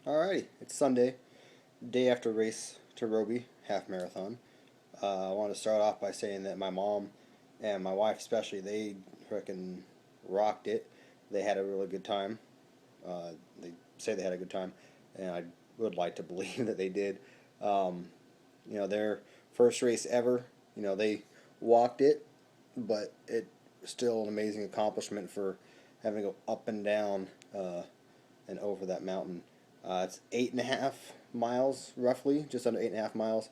Alrighty, it's Sunday, day after race to Robie, half marathon. I want to start off by saying that my mom and my wife, especially, they freaking rocked it. They had a really good time. They say they had a good time, and I would like to believe that they did. Um, their first race ever. They walked it, but it was still an amazing accomplishment for having to go up and down and over that mountain. It's 8.5 miles, roughly, just under 8.5 miles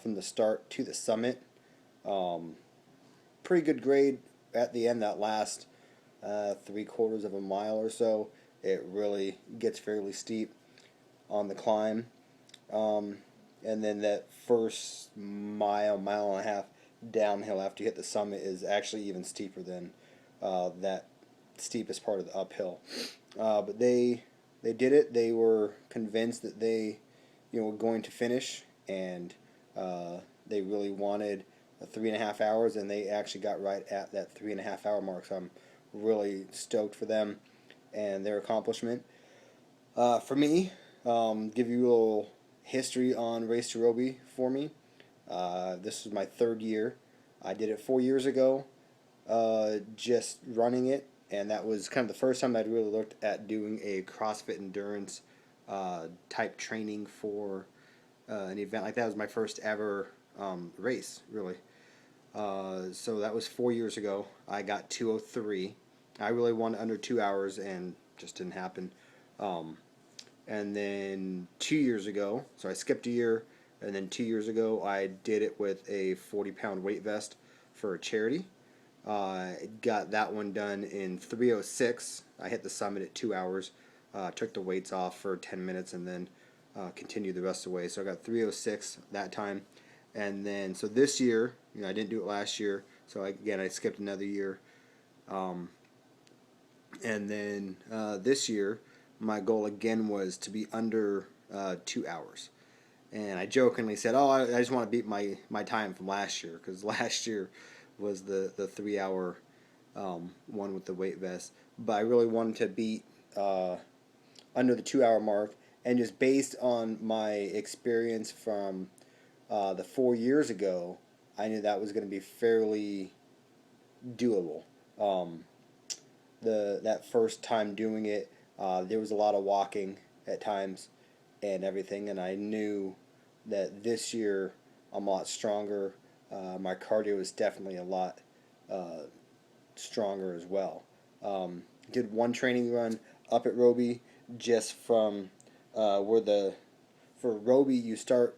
from the start to the summit. Um, Pretty good grade at the end, that last 3/4 of a mile or so. It really gets fairly steep on the climb. Um, and then that first mile, mile and a half downhill after you hit the summit is actually even steeper than that steepest part of the uphill. But they did it. They were convinced that they were going to finish, and they really wanted 3.5 hours, and they actually got right at that 3.5 hour mark. So I'm really stoked for them and their accomplishment. For me, give you a little history on Race to Roby for me. This was my third year. I did it 4 years ago, just running it, and that was kind of the first time I'd really looked at doing a CrossFit endurance type training for an event like that. It was my first ever race, really. So that was 4 years ago. I got 2:03. I really wanted under 2 hours, and just didn't happen. Um, and then 2 years ago, so I skipped a year, and then 2 years ago I did it with a 40-pound weight vest for a charity. Got that one done in 3:06. I hit the summit at 2 hours. Took the weights off for 10 minutes and then continued the rest of the way. So I got 3:06 that time. And then, so this year, I didn't do it last year. So again, I skipped another year. Um, and then this year, my goal again was to be under 2 hours. And I jokingly said, "Oh, I just want to beat my time from last year, because last year was the 3 hour one with the weight vest." But I really wanted to beat under the 2 hour mark, and just based on my experience from the 4 years ago, I knew that was going to be fairly doable. Um, the That first time doing it, there was a lot of walking at times and everything, and I knew that this year I'm a lot stronger. My cardio is definitely a lot uh, stronger as well. Did one training run up at Robie, just from where the for Robie you start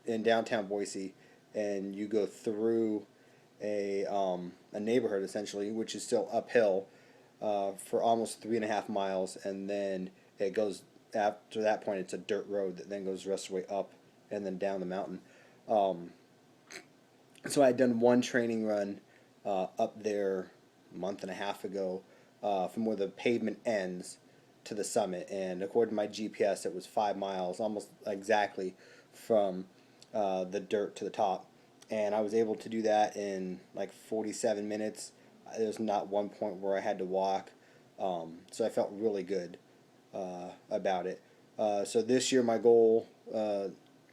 in downtown Boise, and you go through a neighborhood essentially, which is still uphill for almost 3.5 miles, and then it goes, after that point it's a dirt road that then goes the rest of the way up and then down the mountain. Um, so I had done one training run up there a month and a half ago, from where the pavement ends to the summit, and according to my GPS, it was 5 miles, almost exactly, from the dirt to the top, and I was able to do that in like 47 minutes. There's not one point where I had to walk, so I felt really good about it. So this year, my goal,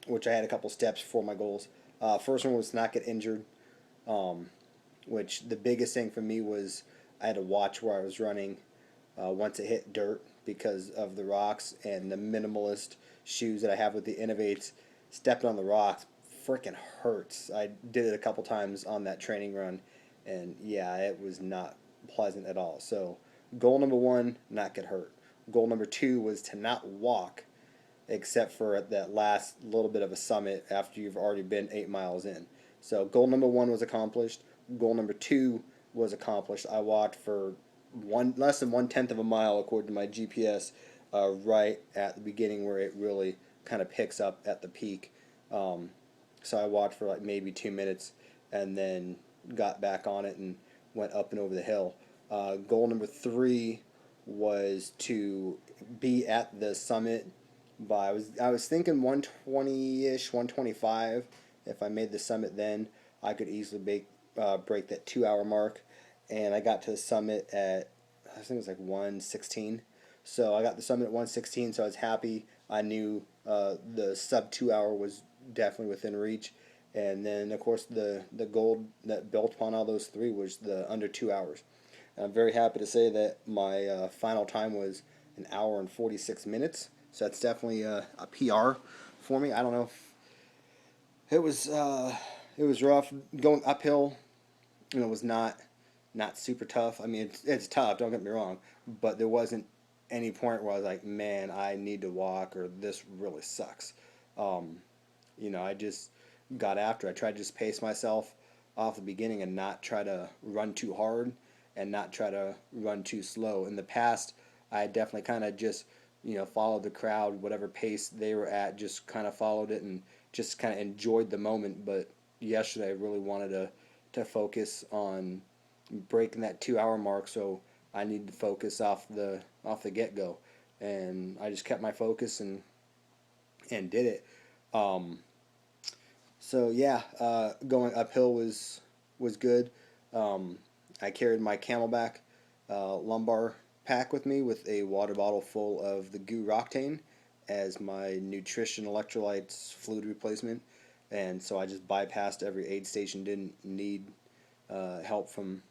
which I had a couple steps for my goals. First one was to not get injured, um, which the biggest thing for me was I had to watch where I was running once it hit dirt, because of the rocks and the minimalist shoes that I have with the Innovates. Stepping on the rocks freaking hurts. I did it a couple times on that training run, and yeah, it was not pleasant at all. So, goal number one, not get hurt. Goal number two was to not walk, except for at that last little bit of a summit after you've already been 8 miles in. So goal number one was accomplished. Goal number two was accomplished. I walked for one less than 1/10 of a mile according to my GPS, right at the beginning where it really kind of picks up at the peak. Um, so I walked for like maybe 2 minutes, and then got back on it and went up and over the hill. Goal number three was to be at the summit by, I was thinking 120-ish, 125. If I made the summit then, I could easily break that 2 hour mark. And I got to the summit at, I think it was like 116. So I got the summit at 1:16, so I was happy. I knew the sub 2 hour was definitely within reach. And then, of course, the gold that built upon all those three was the under 2 hours. And I'm very happy to say that my final time was an hour and 46 minutes. So that's definitely a PR for me. I don't know if it was rough going uphill. Was not super tough. I mean, it's tough. Don't get me wrong, but there wasn't any point where I was like, man, I need to walk or this really sucks. Um, I just got after. I tried to just pace myself off the beginning and not try to run too hard and not try to run too slow. In the past, I definitely kind of just followed the crowd, whatever pace they were at, just kind of followed it and just kind of enjoyed the moment. But yesterday, I really wanted to focus on breaking that 2 hour mark, so I need to focus off the get go, and I just kept my focus and did it. Um, so yeah, going uphill was good. Um, I carried my Camelback lumbar pack with me with a water bottle full of the Goo Roctane as my nutrition electrolytes fluid replacement, and so I just bypassed every aid station. Didn't need help from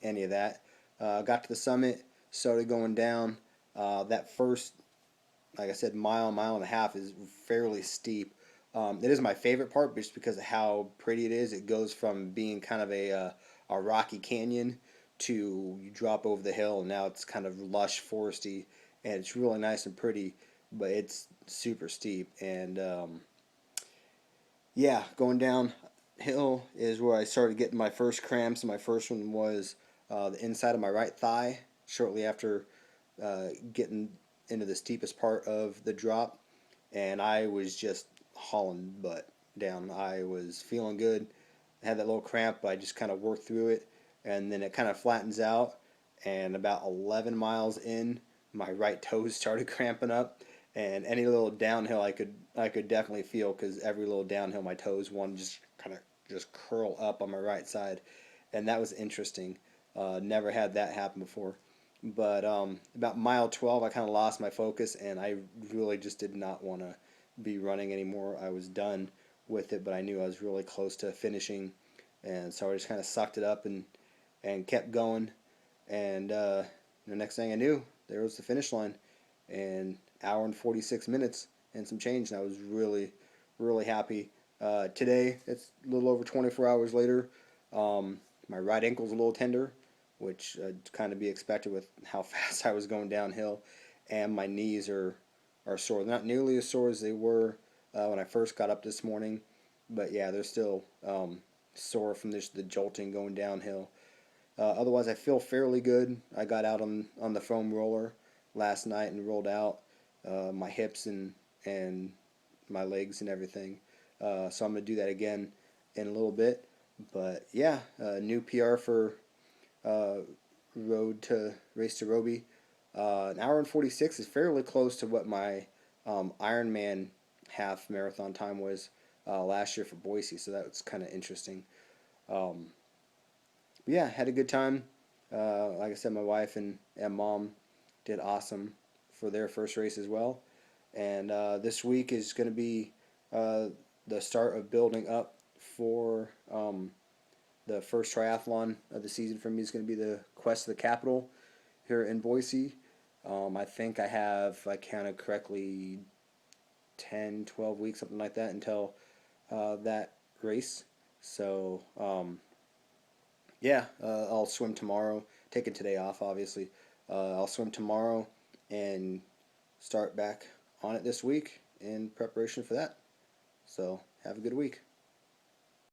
any of that. Got to the summit, started going down. That first, like I said, mile and a half is fairly steep. It is my favorite part just because of how pretty it is. It goes from being kind of a rocky canyon to you drop over the hill, and now it's kind of lush, foresty, and it's really nice and pretty, but it's super steep. And yeah, going downhill is where I started getting my first cramps. My first one was the inside of my right thigh shortly after getting into the steepest part of the drop, and I was just hauling butt down. I was feeling good. I had that little cramp, but I just kind of worked through it, and then it kind of flattens out. And about 11 miles in, my right toes started cramping up, and any little downhill I could definitely feel because every little downhill my toes wanted just kind of just curl up on my right side, and that was interesting. Never had that happen before. But about mile 12, I kind of lost my focus, and I really just did not want to be running anymore. I was done with it, but I knew I was really close to finishing, and so I just kind of sucked it up and kept going. And the next thing I knew, there was the finish line, and hour and 46 minutes and some change, and I was really, really happy. Today, it's a little over 24 hours later. My right ankle's a little tender, which kind of be expected with how fast I was going downhill, and my knees are sore. They're not nearly as sore as they were when I first got up this morning, but yeah, they're still sore from the jolting going downhill. Otherwise, I feel fairly good. I got out on the foam roller last night and rolled out my hips and my legs and everything. So I'm gonna do that again in a little bit. But yeah, new PR for uh, road to race to Robie. An hour and 46 is fairly close to what my Ironman half marathon time was last year for Boise. So that was kind of interesting. Um, yeah, had a good time. Like I said, my wife and mom did awesome for their first race as well. And this week is going to be uh, the start of building up for the first triathlon of the season for me is going to be the Quest of the Capital here in Boise. I think I have, if I counted correctly, 10, 12 weeks, something like that, until that race. So, yeah, I'll swim tomorrow. Taking today off, obviously. I'll swim tomorrow and start back on it this week in preparation for that. So, have a good week.